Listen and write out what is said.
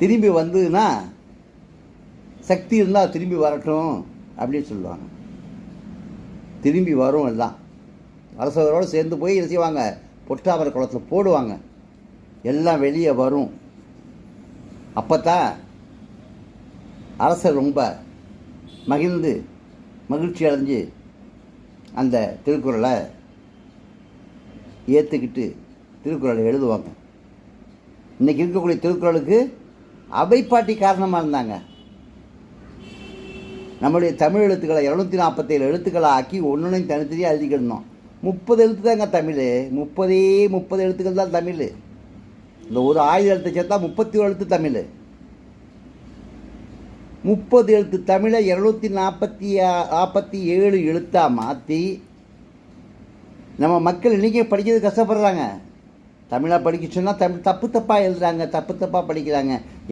திரும்பி வந்ததுன்னா சக்தி இருந்தால் திரும்பி வரட்டும் அப்படின்னு சொல்லுவாங்க. திரும்பி வரும் எல்லாம். அரசவரோடு சேர்ந்து போய் என்ன செய்வாங்க, பொற்றாமரை குளத்தில் போடுவாங்க. எல்லாம் வெளியே வரும். அப்போ தான் அரசர் ரொம்ப மகிழ்ச்சி அடைஞ்சு அந்த திருக்குறளை ஏற்றுக்கிட்டு திருக்குறளை எழுதுவாங்க. இன்றைக்கி இருக்கக்கூடிய திருக்குறளுக்கு அவைப்பாட்டி காரணமாக இருந்தாங்க. நம்முடைய தமிழ் எழுத்துக்களை 247 எழுத்துக்களை ஆக்கி ஒன்றையும் தனித்தனியாக எழுதிக்கிடணும். 30 எழுத்து தாங்க தமிழ். 30 எழுத்துக்கள் தான் தமிழ். இந்த ஒரு 1000 எழுத்து சேர்த்தா 31 எழுத்து தமிழ். 30 எழுத்து தமிழை 247 எழுத்தாக மாற்றி நம்ம மக்கள் இன்றைக்கே படிக்கிறது கஷ்டப்படுறாங்க. தமிழாக படிக்க சொன்னால் தப்பாக எழுதுறாங்க, தப்பாக படிக்கிறாங்க.